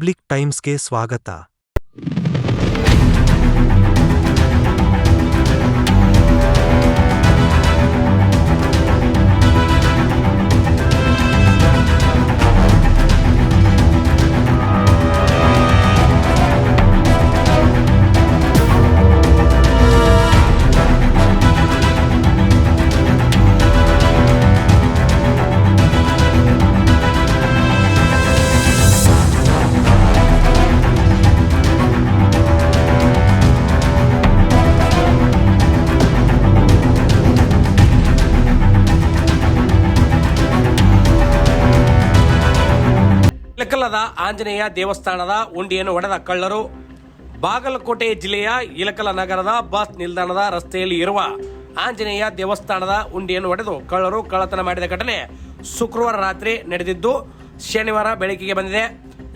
Public ಟೈಮ್ಸ್ಗೆ ಸ್ವಾಗತ. ಇಲಕಲ್ಲದ ಆಂಜನೇಯ ದೇವಸ್ಥಾನದ ಉಂಡಿಯನ್ನು ಒಡೆದ ಕಳ್ಳರು. ಬಾಗಲಕೋಟೆ ಜಿಲ್ಲೆಯ ಇಲಕಲ್ಲ ನಗರದ ಬಸ್ ನಿಲ್ದಾಣದ ರಸ್ತೆಯಲ್ಲಿ ಇರುವ ಆಂಜನೇಯ ದೇವಸ್ಥಾನದ ಉಂಡಿಯನ್ನು ಒಡೆದು ಕಳ್ಳರು ಕಳ್ಳತನ ಮಾಡಿದ ಘಟನೆ ಶುಕ್ರವಾರ ರಾತ್ರಿ ನಡೆದಿದ್ದು ಶನಿವಾರ ಬೆಳಕಿಗೆ ಬಂದಿದೆ.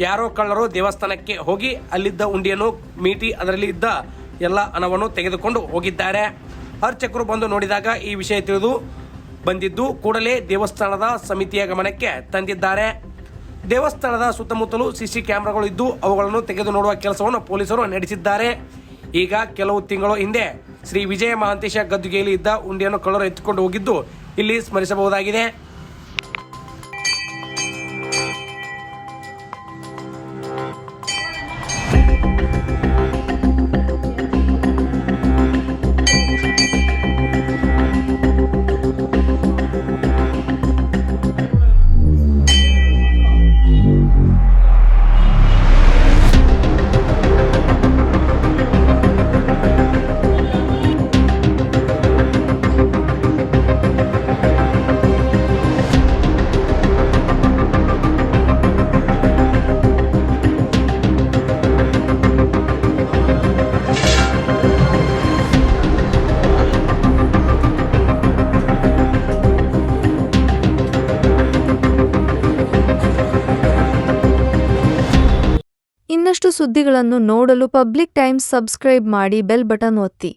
ಯಾರೋ ಕಳ್ಳರು ದೇವಸ್ಥಾನಕ್ಕೆ ಹೋಗಿ ಅಲ್ಲಿದ್ದ ಉಂಡಿಯನ್ನು ಮೀಟಿ ಅದರಲ್ಲಿ ಇದ್ದ ಎಲ್ಲ ಹಣವನ್ನು ತೆಗೆದುಕೊಂಡು ಹೋಗಿದ್ದಾರೆ. ಅರ್ಚಕರು ಬಂದು ನೋಡಿದಾಗ ಈ ವಿಷಯ ತಿಳಿದು ಬಂದಿದ್ದು ಕೂಡಲೇ ದೇವಸ್ಥಾನದ ಸಮಿತಿಯ ಗಮನಕ್ಕೆ ತಂದಿದ್ದಾರೆ. ದೇವಸ್ಥಾನದ ಸುತ್ತಮುತ್ತಲೂ ಸಿಸಿ ಕ್ಯಾಮೆರಾಗಳು ಇದ್ದು ಅವುಗಳನ್ನು ತೆಗೆದು ನೋಡುವ ಕೆಲಸವನ್ನು ಪೊಲೀಸರು ನಡೆಸಿದ್ದಾರೆ. ಈಗ ಕೆಲವು ತಿಂಗಳು ಹಿಂದೆ ಶ್ರೀ ವಿಜಯ ಮಹಾಂತೇಶ ಗದ್ದುಗೆಯಲ್ಲಿ ಇದ್ದ ಉಂಡಿಯನ್ನು ಕಳ್ಳರು ಎತ್ತಿಕೊಂಡು ಹೋಗಿದ್ದು ಇಲ್ಲಿ ಸ್ಮರಿಸಬಹುದಾಗಿದೆ. ಇನ್ನಷ್ಟು ಸುದ್ದಿಗಳನ್ನು ನೋಡಲು ಪಬ್ಲಿಕ್ ಟೈಮ್ಸ್ ಸಬ್ಸ್ಕ್ರೈಬ್ ಮಾಡಿ ಬೆಲ್ ಬಟನ್ ಒತ್ತಿ.